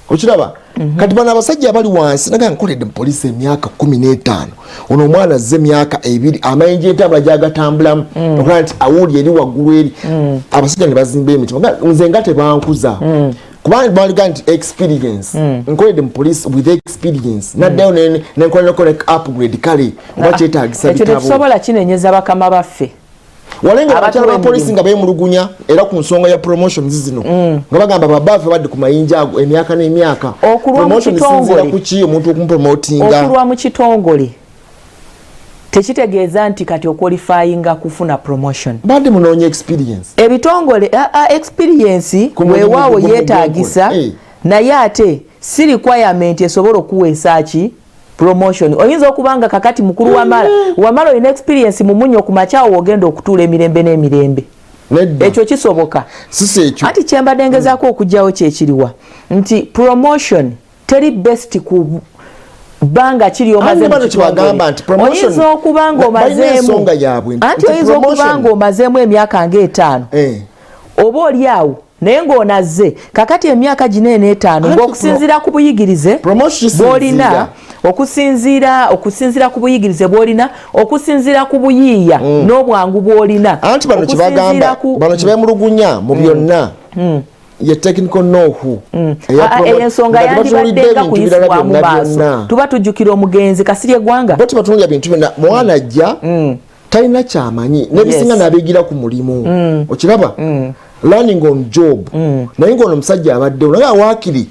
Okiraba? Kati bano abasajja abali wansi naga nkoledde mu poliisi emyaka 15 ono omwana azze emyaka 2 amayinja entambula gyagatambulamu okulaba nti awuli eri waggulu eri abasajja ne bazimba emitima nze nga tebankuza kubanga baliga nti experience nkoledde mu police with experience naddayo nenkolerako upgrade kale oba kyetaagisa bitabo ekyo tetusobola kinenyeza bakama baffe walenga abakyala ba poliisi nga beemulugunya era ku nsonga ya promotions zino nga bagamba babaffe badde ku mayinja ago emyaka n'emyaka promotion isinzira ku ki omuntu okumupromotinga okulwa mu kitongole tekitegeeza nti kati okwalifyinga kufuna promotion badde munoonya experience ebitongole experience weewaawo yeetaagisa naye ate si requirement esobola okuweesa ki promotion. Oyinza okubanga kakati mukulu wamala olina experience mu Munnyo Ku Makya ogenda okutuula emirembe n'emirembe ekyo kisoboka ati kyembadde ngezaako okugyawo kyekiriwa nti promotion teri best ku banga kiri omaze oyinza okubanga omazeemu anti oyinza okubanga omazeemu emyaka nga 5 oba oli awo naye ng'onazze kakati emyaka gino 5 ng'okusinziira ku buyigirize bw'olina okusinziira ku buyigirize bw'olina okusinziira ku buyiiya n'obwangu bw'olina anti bano kyebagamba bano kyebeemulugunya mu byonna ye technical know-how ensonga yandibaddenga kuyisibwa mu maaso tuba tujjukira omugenzi Kasirye Gwanga bo tebatunuulira bintu byonna mwana ajja talina kyamanyi n'ebisinga n'abeegira ku mulimu okiraba learning on job naye ng'ono omusajja abaddewo naye awaakiri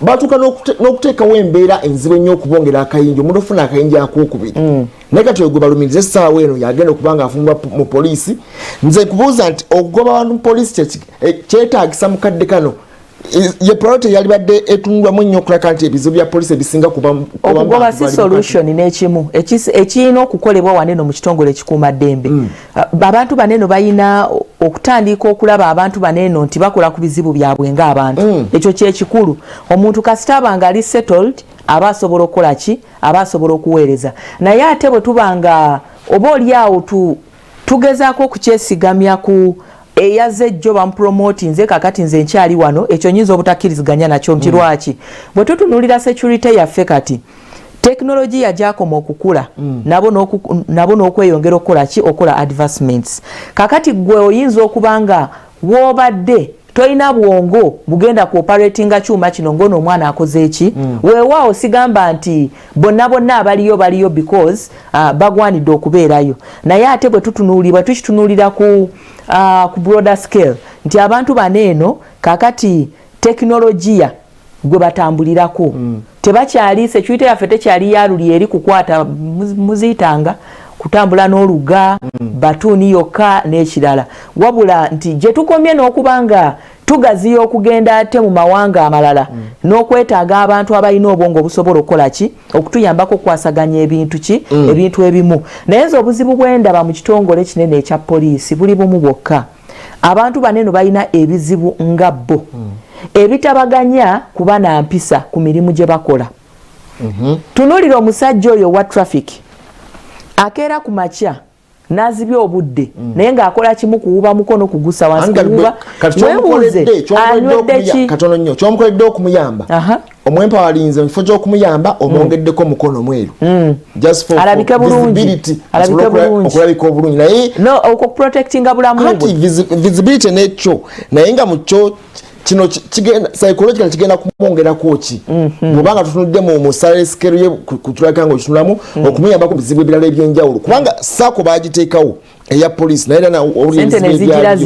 batuuka n'okuteekawo embeera enzibu ennyo okubongera akayinja omuntu ofuna akayinja akokubiri naye kati gwe balumiriza essaawa eno yagenda okuba nga afumba mu poliisi nze kubuuza nti okugoba abantu mu poliisi kyetaagisa mu kadde kano ye priority yali badde etundwamu nnyo okulaka nti ebizibu bya poliisi ebisinga okugoba si solution n'ekimu ekirina okukolebwa waneno mu kitongole ekikuumaddembe abantu baneno balina okutandika okulaba abantu baneno nti bakola ku bizibu byabwe ng'abantu ekyo kyekikulu omuntu kasita aba nga ali settled aba asobola okukola ki aba asobola okuweereza naye ate bwe tuba nga oba oli awo tugezaako okukyesigamya ku eyaze jjo bamupromoti nze kakati nze nkyali wano ekyo nyinza obutakkiriziganya nakyo nti lwaki bwe tutunuulira security yaffe kati teknologiya gyakoma okukula nabo n'okweyongera okukola ki okola advancements kakati gwe oyinza okuba nga woobadde toyina bwongo bugenda ku operatinga kyuma kino ng'ono omwana akoze eki weewaawo sigamba nti bonna baliyo because bagwanidde okubeerayo naye ate bwe tukitunuulira ku broader scale nti abantu baneeno kakati teknologiya gwe batambulirako tebakyali security yaffe tekyali yaluli eri kukwata muziyitanga kutambula n'oluga batuuni yokka n'ekirala wabula nti gye tukomye n'okubanga tugaziya okugenda ate mu mawanga amalala n'okwetaaga abantu abalina obwongo obusobola okukola ki okutuyambako okwasaganya ebintu ebimu naye nze obuzibu bwendaba mu kitongole kinene ekya poliisi buli bumu bwokka abantu baneno balina ebizibu nga bo ebitabaganya kuba na mpisa ku mirimu gye bakola. Tunulira omusajja oyo wa traffic akeera ku makya nazibya obudde naye ng'akola kimu kuwuba mukono kugusa wansi kuwuba katono nnyo kyomukoledde okumuyamba omwempa walinze mu kifo gy'okumuyamba omwongeddeko mukono mweru alabike bulungi okulabika obulungi naye okuprotectinga bulamu bwe visibility nekyo naye nga mukyo kino kigenda psychological kigenda kumwongerako ki bw'obanga tutunudde mu salary scale ye kutulaka nga okitunulamu okumuyambako bizibu ebirala ebyenjawulo kubanga sako bagiteekawo eya poliisi naye era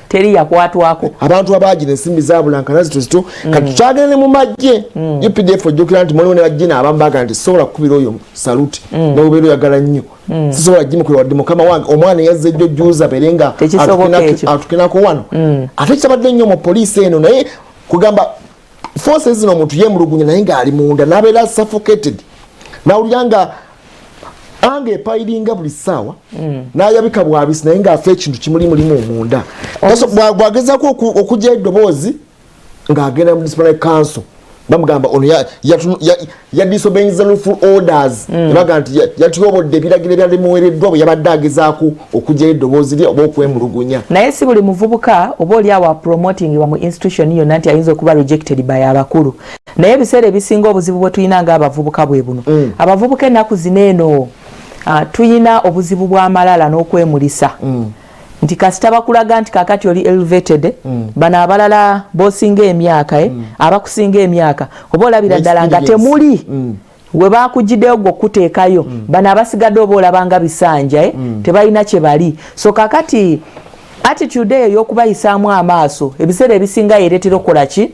teri yakwatwako abantu abaagina ensimbi zabulankana zito kati tukyagende mu magye UPDF ojjukira nti mulimu ne bajjina abamu baagala nti sobola kukubira oyo saluti nobubeera oyagala nnyo sisobola gimukulira wadde mukama wange omwana yazze ejjo juuza bere nga atukenako wano ate kyabadde nnyo mu poliisi eno naye kugamba forces zino omuntu yemulugunya naye ng'ali munda n'abeera suffocated nawulira nga ange epayiringa buli ssaawa n'ayabika bwabisi naye ng'afa ekintu kimulimu omunda bw'agezaako okugya eddoboozi ng'agenda mu disciplinary council bamugamba ono yadisobeying the lawful orders baga nti yatuyobodde ebiragiro ebyalimuweereddwa bwe yabadde agezaako okugyayo eddoboozi lye oba okwemulugunya naye si buli muvubuka oba oli awo apromotingibwa mu institution yonna nti ayinza okuba rejected by abakulu naye ebiseera ebisinga obuzibu bwe tulina ng'abavubuka bwe buno abavubuka ennaku zino eno tuyina obuzibu bw'amalala n'okwemulisa nti kasita bakulaga nti kakati oli elevated bano abalala bosinga emyaka abakusinga emyaka oba olabira ddala nga temuli we bakugiddeyo gwe okuteekayo bano abasigadde oba olabanga bisanja tebalina kye bali so kakati attitude eyo y'okubayisaamu amaaso ebiseera ebisinga yeeretera okukola ki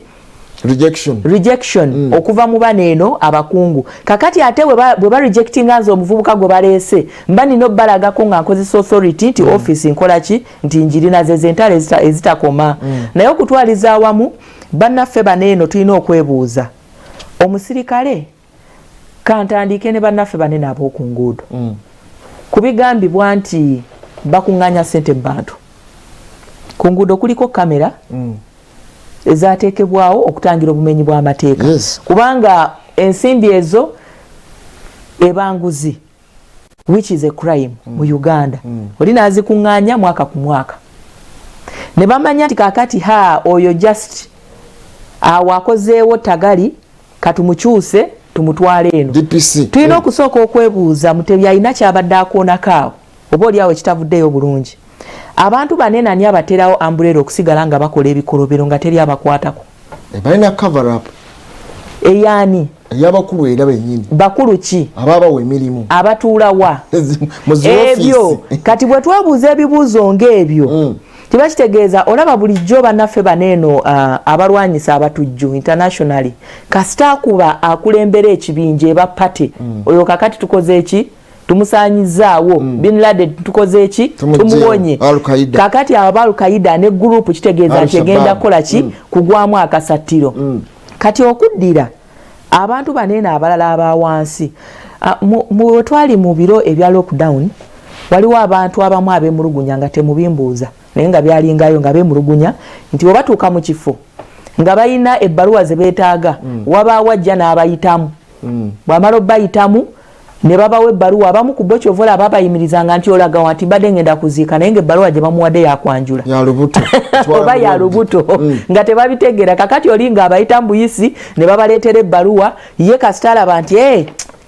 rejection okuva mu bano eno abakungu kakati ate bwe ba rejectinga nze omuvubuka gwe baleese mba nina obbalagako nga nkozesa authority nti office nkola ki nti njirina ze zentala ezitakoma naye okutwaliza awamu bannaffe bano eno tulina okwebuuza omusirikale kantandike ne bannaffe banene ab'oku nguudo kubigambibwa nti bakuŋŋanya ssente bantu ku nguudo kuliko kamera ezateekebwawo okutangira obumenyi bw'amateeka kubanga ensimbi ezo ebanguzi which is a crime mu Uganda oli nazikuŋŋaanya mwaka ku mwaka ne bamanya nti kakati oyo just awakozeewo tagali katumukyuse tumutwale eno tulina okusooka okwebuuza mutebi alina kyabadde akoonakaawo oba oli awo ekitavuddeyo bulungi abantu banene ani abaterawo ambulero okusigala nga bakola ebikolobero nga teri abakwatako balina cover up eyani ey'abakulu era bennyini bakulu ki ababawa emirimu abatuulawa ebyo kati bwe twabuuza ebibuuzo ng'ebyo tibakitegeeza olaba bulijjo bannaffe baneeno abalwanyisa abatujju internationally kasita akuba akulembera ekibinja eba pate oyo kakati tukoze eki tumusaanyizaawo Bin Laden tukoze eki tumuwonye kakati abo Al-Qaeda ne gurupu kitegeeza nti egenda kukola ki kugwamu akasattiro kati okuddira abantu banene abalala abawansi mu twali mu biro ebya lockdown waliwo abantu abamu abemulugunya nga temubimbuuza naye nga byalingayo nga bemulugunya nti bwe batuuka mu kifo nga balina ebbaluwa ze beetaaga wabaawo ajja n'abayitamu bw'amala obbayitamu ne babawa ebbaluwa abamu ku bo kyovola babayimirizanga nti olaga wanti mbadde ngenda kuziika naye ng'ebbaluwa gye bamuwadde yakwanjula oba ya lubuto nga tebabitegeera kakati oli nga abayita mbuyisi ne babaleetera ebbaluwa ye kasita alaba nti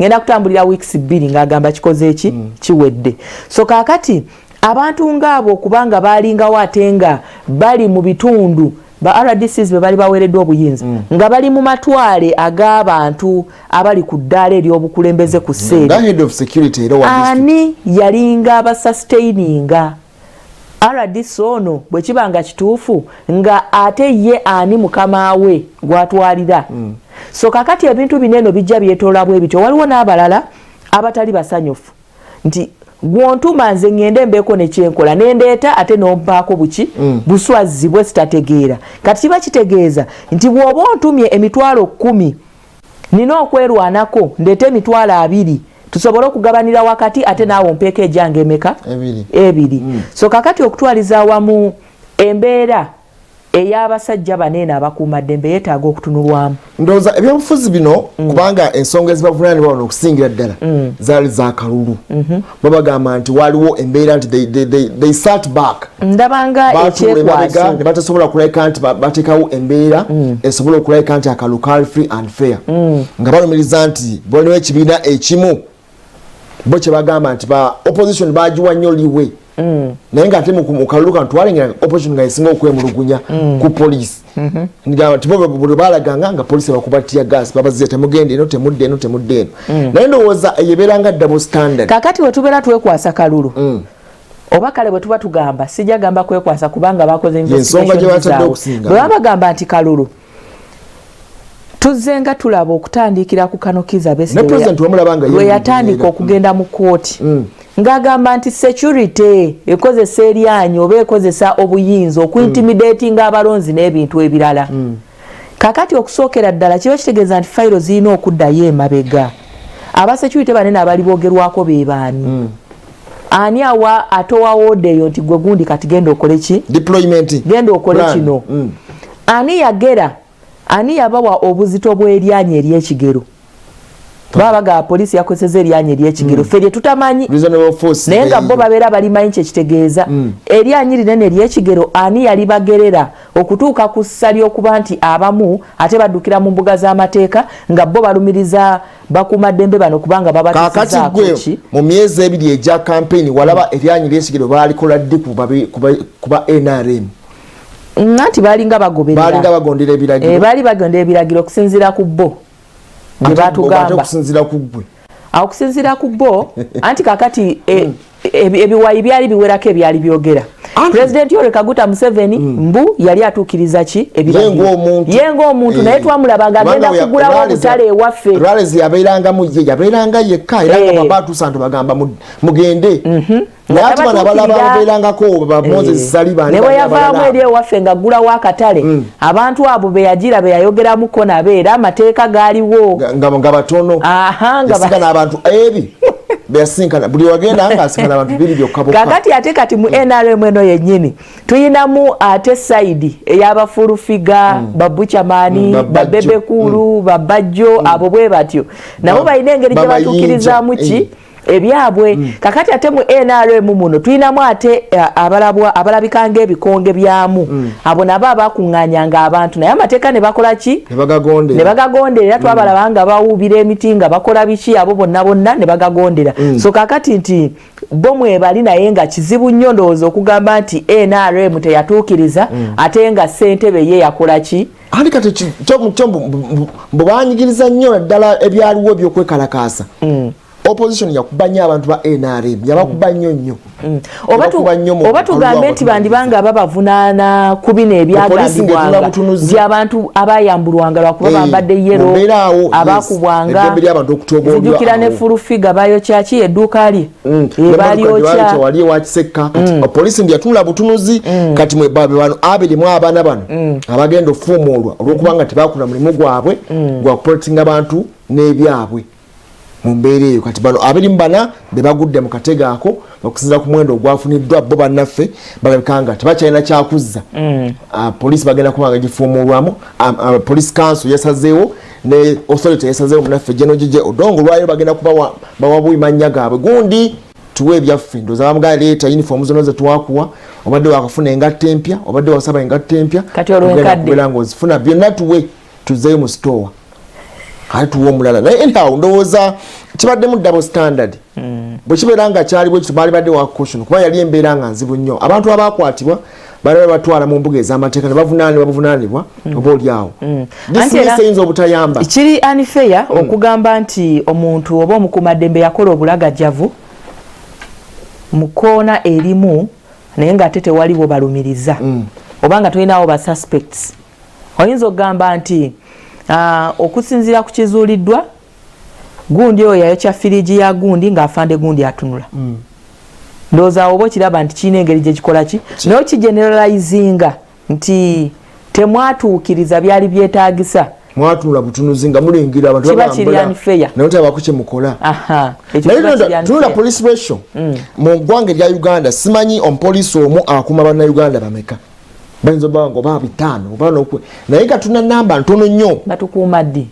ngenda kutambulira weeks 2 ng'agamba kikoze eki kiwedde so kakati abantu ng'abo okubanga baalingawo ate nga bali mu bitundu ba RDCs be bali baweereddwa obuyinza nga bali mu matwale ag'abantu abali ku ddaala ery'obukulembeze ku sseera ani yalinga abasustaininga RDC ono bwe kiba nga kituufu nga ate ye ani mukama we gwatwalira so kakati ebintu bineno bijja byetoola bwe bityo waliwo n'abalala abatali basanyufu nti gwontuma nze ngende mbeeko nekyenkola nendeeta ate nompaako buki buswazi bwe sitategeera kati kiba kitegeeza nti bw'oba ontumye emitwalo 10 nina okwerwanako ndeete emitwalo 2 tusobole okugabanira wakati ate naawe ompeeko ejjange emeka ebiri so kakati okutwaliza awamu embeera ey'abasajja banene abakuumaddembe yeetaaga okutunulwamu. Ndowooza ebyobufuzi bino kubanga ensonga ezibavunaanibwa wano okusingira ddala zaali za kalulu. Babagamba nti waliwo embeera nti they sat back. Ndabanga ekyekwaso ne batasobola kulabika nti bateekawo embeera esobola okulabika nti akalulu kali free and fair. Nga balumiriza nti boliwo ekibiina ekimu bo kye bagamba nti ba opposition bagiwa nnyo liwe. Naye ng'ate mu kalulu kano twalengera opposition nga esinga okwemulugunya ku poliisi. Ndigamba nti bo buli balaganga nga poliisi bakuba tear gas babazira temugende eno temudde eno temudde eno. Naye ndowooza eyebeera nga double standard. Kakati we tubeera twekwasa kalulu. Oba kale bwe tuba tugamba sijja gamba kwekwasa kubanga bakoze investigation zaabwe. Bwe baba bagamba nti kalulu tuzzenga tulaba okutandikira ku Kano Kizza Besigye lwe yatandika okugenda mu kooti ng'agamba nti security ekozesa eryanyi oba ekozesa obuyinza okuintimidatinga abalonzi n'ebintu ebirala. Kakati okusookera ddala kiba kitegeeza nti fayiro zirina okuddayo emabega. Abasecurity banene abali boogerwako be baani? Ani awa atowa wodeyo nti gwe gundi kati genda okole ki? Deployment. Genda okole kino. Ani yagera? Ani yabawa obuzito bw'eryanyi ery'ekigero? Babaga poliisi yakozesa eryanyi ery'ekigero. Ffe lye tutamanyi. Naye nga bo babeera balimanyi kye kitegeeza. Eryanyi linene ery'ekigero ani yali bagerera okutuuka ku ssa ly'okuba nti abamu ate baddukira mu mbuga z'amateeka nga bo balumiriza bakuumaddembe bano kubanga babatizzaako ki? Mu myezi ebiri egya kampeyini walaba eryanyi ery'ekigero baalikola ddi kuba NRM. Nti balinga bagondera ebiragiro. Baali bagondera ebiragiro okusinziira ku bo. Gye batugamba. Okusinziira ku ggwe. Okusinziira ku bo anti kakati ebiwayi byali biwerako ebyali byogera. President Yoweri Kaguta Museveni mbu yali atuukiriza ki ebiragiro. Yenga omuntu naye twamulaba ng'agenda kugulawo obutale ewaffe. Ralezi yabeerangamu ye yabeeranga yekka era nga baba atuusa nti bagamba mugende. Naye ate bano abalaba babeerangako Moses Saliba ne bwe yavaamu eri ewaffe ng'aggulawo akatale abantu abo be yagira be yayogeramuko nabo era amateeka gaaliwo nga batono yasikana abantu ebi besinkana buli wagenda nga asikana abantu biri byokka bokka. Kakati ate kati mu NRM eno yennyini tuyinamu ate sayidi ey'abafulufiga babuchamani babebekulu babajjo abo bwe batyo nabo balina engeri gye batuukirizaamu ki ebyabwe. Kakati ate mu NRM muno tuyinamu ate abalabika ng'ebikonge byamu abo nabo abakuŋŋaanyanga abantu naye amateeka ne bakola ki? Ne bagagondera era twabalaba nga bawuubira emiti nga bakola biki abo bonna ne bagagondera. So kakati nti bo mwebali naye nga kizibu nnyo ndowooza okugamba nti NRM teyatuukiriza ate nga ssentebe ye yakola ki? Andi kati bwe banyigiriza nnyo ddala ebyaliwo ebyokwekalakaasa. Opposition yakuba nnyo abantu ba NRM yabakuba nnyo. Oba tugambe nti bandibanga babavunaana ku bino ebyagambibwanga nti abantu abayambulwanga lwakuba bambadde yero abakubwanga zijjukira ne fulufiga bayokya ki edduuka lye balyokya wali ewakisekka kati poliisi ndi yatunula butunuzi kati mwebabe bano abiri mu abaana bano abagenda ofuumuulwa olw'okubanga tebakula mulimu gwabwe gwa kuprotinga abantu n'ebyabwe mu mbeera eyo. Kati bano abiri mu bana be bagudde mu katego ako okusinziira ku muwendo ogwafuniddwa bo bannaffe balabika nga tebakyalina kyakuzza. Poliisi bagenda kuba nga gifuumuulwamu. Police council yasazeewo ne authority yasazeewo munnaffe General Jeje Odongo lwayo bagenda kuba bawabuyi mannya gaabwe gundi tuwe ebyaffe ndowooza bamugala leeta uniform zonna ze twakuwa obadde wakafuna engatta empya obadde wasaba engatta empya kati olw'enkadde kubeera ng'ozifuna byonna tuwe tuzeeyo mu store tuwa omulala. Naye anyhow ndowooza kibaddemu double standard. Bwe kibeera nga kyaliwo ekyo baali badde wa caution kuba yali embeera nga nzibu nnyo. Abantu abakwatibwa baali batwala mu mbuga ez'amateeka ne bavunaanibwa oba oli awo. Dismiss eyinza obutayamba. Kiri unfair okugamba nti omuntu oba omukuumaddembe yakola obulagajjavu mu koona erimu naye ng'ate tewaliwo balumiriza oba nga tulinawo ba suspects. Oyinza okugamba nti okusinziira ku kizuuliddwa gundi oyo yayokya firiji ya gundi ng'afande gundi atunula. Ndowooza oba okiraba nti kirina engeri gye kikola ki naye okigeneralizinga nti temwatuukiriza byali byetaagisa mwatunula butunuzi nga mulingira abantu kiba kiri unfair naye tebaako kye mukola. Tunula police ratio mu ggwanga erya Uganda simanyi omupoliisi omu akuuma bannayuganda bameka bayinza bango ba bitano bano okwe naye katuna namba ntono nnyo batukuuma ddi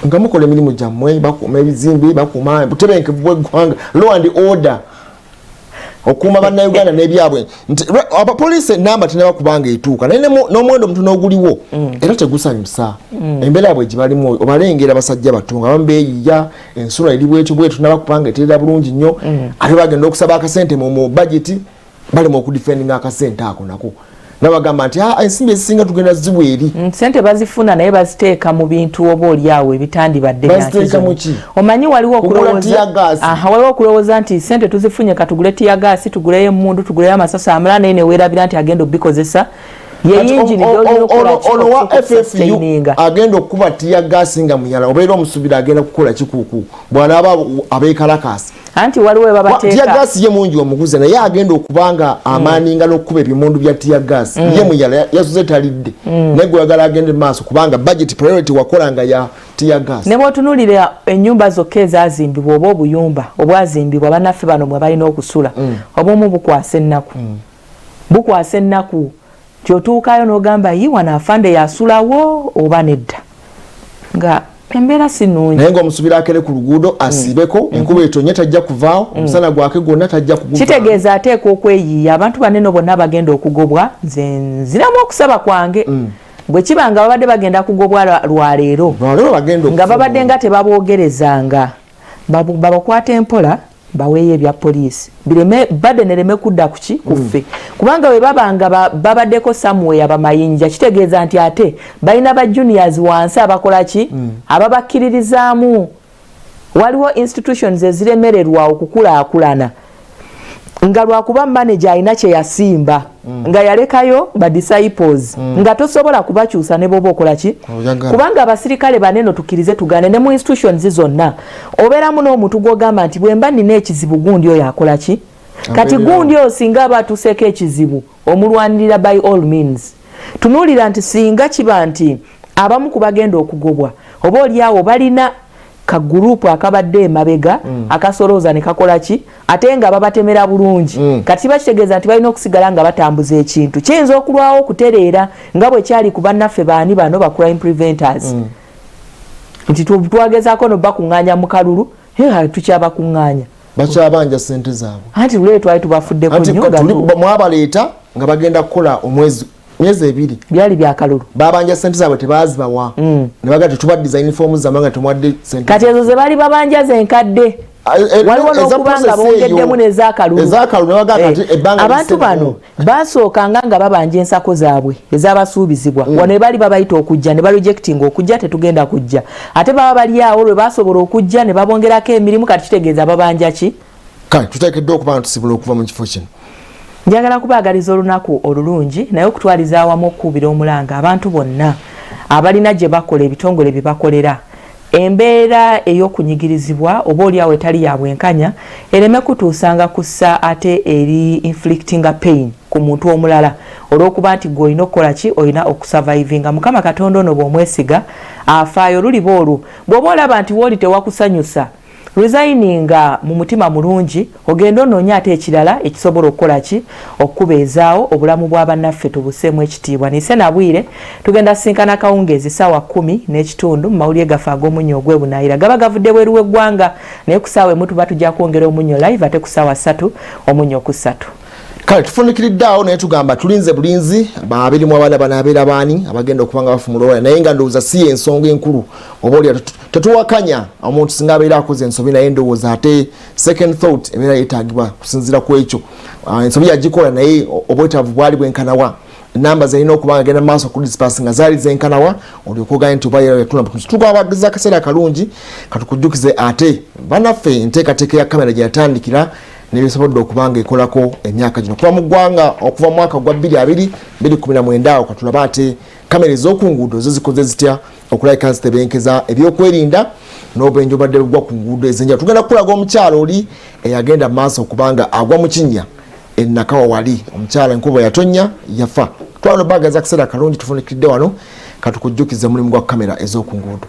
nga mukola emirimu gyammwe bakuuma ebizimbe bakuuma butebenke bw'eggwanga law and order okuuma bannayuganda n'ebyabwe nti abapoliisi namba tenaba kubanga etuuka naye n'omuwendo omutono oguliwo era tegusanyusa embeera bwe gibalimu obalengera abasajja bato nga bamu beeyiya ensula eri bwetyo bwetu naba kubanga eterera bulungi nnyo ate bagenda okusaba akasente mu bageti balema okudifendinga akasente ako nako nabagamba nti ensimbi ezisinga tugenda zibweri sente bazifuna naye baziteeka mu bintu oba oliawo ebitandibadde omanyi waliwo okulowooza nti sente tuzifunye katugule tiyagaasi tuguleyo emundu tuguleyo amasasi amala naye neweerabira nti agenda obbikoze ono wa FFU agenda okuba tiyagaasi nga muyala obeera omusubira agenda kukola kikuuku bw'anaaba abeekalakasi anti waliwo babateeka tiyagaasi ye mungi omuguze naye agenda okubanga amaani nga n'okuba ebimundu bya tiyagaasi ye muyala yazuze talidde naye gwe oyagala agende maaso kubanga budget priority wakolanga ya tiyagaasi ne bw'otunuulira ennyumba zokka ezaazimbibwa oba obuyumba obwazimbibwa bannaffe bano mwe balina okusula obumu bukwasa ennaku kyotuukayo n'ogamba yiwana afande yasulawo oba nedda nga embeera si nnungi naye ng'omusubira akere ku luguudo asiibeko enkuba etonye tajja kuvaawo omusana gwake gwonna tajja kuguva kitegeeza ateeka okweyiiya abantu banene bonna bagenda okugobwa nze nziramu okusaba kwange bwe kiba nga babadde bagenda kugobwa lwaleero nga babadde nga tebaboogerezanga babakwata empola baweeyo ebya poliisi badde nereme kudda kuki kuffe kubanga bwe babanga babaddeko samwe abamayinja kitegeeza nti ate balina ba juniors wansi abakola ki ababakkiririzaamu waliwo institutions eziremererwa okukulaakulana nga lwakuba manager alina kye yasimba nga yalekayo ba disciples nga tosobola kubakyusa ne boba okola ki kubanga abaserikale banene tukkirize tugane ne mu institutions zonna obeeramu n'omuntu gw'ogamba nti bwe mba nina ekizibu gundi oyo akola ki kati gundi oyo singa aba atuseeko ekizibu omulwanirira by all means tunuulira nti singa kiba nti abamu ku bagenda okugobwa oba oliawo balina ka gurupu akabadde emabega akasolooza ne kakola ki ate nga babatemera bulungi kati bakitegeeza nti balina okusigala nga batambuza ekintu kiyinza okulwawo okutereera nga bwe kyali ku bannaffe baani bano ba crime preventers nti twagezaako no bakuŋŋaanya mu kalulu tukyabakuŋŋaanya bakyabanja sente zaabwe anti lule twali tubafuddeko nnyo mwabaleeta nga bagenda kukola myezi 2 byali byakalulu babanja sente zaabwe tebazibawa ne baga tetuba design forms zamanga temwadde sente kati ezo ze bali babanja zenkadde waliwo n'okubanga bongeddemu n'ezaakalulu abantu bano basookanga nga babanja ensako zaabwe ez'abasuubizibwa wano ne bali babayita okujja ne barejectinga okujja tetugenda kujja ate baba bali awo lwe basobola okujja ne babongerako emirimu kati kitegeeza babanja ki kale tuteekeddwa okuba tusibola okuva mu kifo kino njagala kubaagaliza olunaku olulungi naye okutwaliza awamu okukuubira omulanga abantu bonna abalina gye bakola ebitongole bye bakolera embeera ey'okunyigirizibwa oba oliawo etali ya bwenkanya ereme kutuusanga kussa ate eri inflictinga pain ku muntu omulala olw'okuba nti gwe olina okukola ki olina okusurvivinga mukama katonda ono bw'omwesiga afaayo luliba olwo bw'oba olaba nti wooli tewakusanyusa resigninga mu mutima mulungi ogenda onoonya ate ekirala ekisobola okukola ki okubeezaawo obulamu bw'abannaffe tubuseemu ekitiibwa nise nabwire tugenda sinkana kawungeezi ssaawa 10:30 mu mawulire gaffe ag'omunnyo ogw'ebunaayira gaba gavudde bweru w'eggwanga naye ku ssaawa emu tuba tujja kwongera omunnyo live ate ku ssaawa 3 omunnyo ku 3 kale tufunikiriddeawo naye tugamba tulinze bulinzi babirimu abaana banaabeera baani abagenda okubanga bafumula naye nga ndowooza si ensonga enkulu oba olya tetuwakanya omuntu singa abeera akoze ensobi naye ndowooza ate second thought ebeera yeetaagibwa kusinziira ku ekyo ensobi yagikola naye obwetaavu bwali bwenkanawa enamba zalina okubanga agenda mu maaso okudisipasi nga zaali zenkanawa olyokuoganye nti oba tukabagiza akaseera akalungi katukujjukize ate bannaffe enteekateeka ya kamera gye yatandikira nebisobodde okubanga ekolako emyaka gino kuba mu ggwanga okuva mu mwaka gwa 2019 awo katulaba ate kamera ez'oku nguudo zo zikoze zitya okulabika zitebenkeza ebyokwerinda n'obwenyi obadde bugwa ku nguudo ezenjawulo tugenda kukulaga omukyalo oli eyagenda mu maaso okubanga agwa mu kinnya ennakawa wali omukyala enkuba yatonnya yafa twala no baga za kaseera kalungi tufunikiridde wano katukujjukize mulimu gwa kamera ez'oku nguudo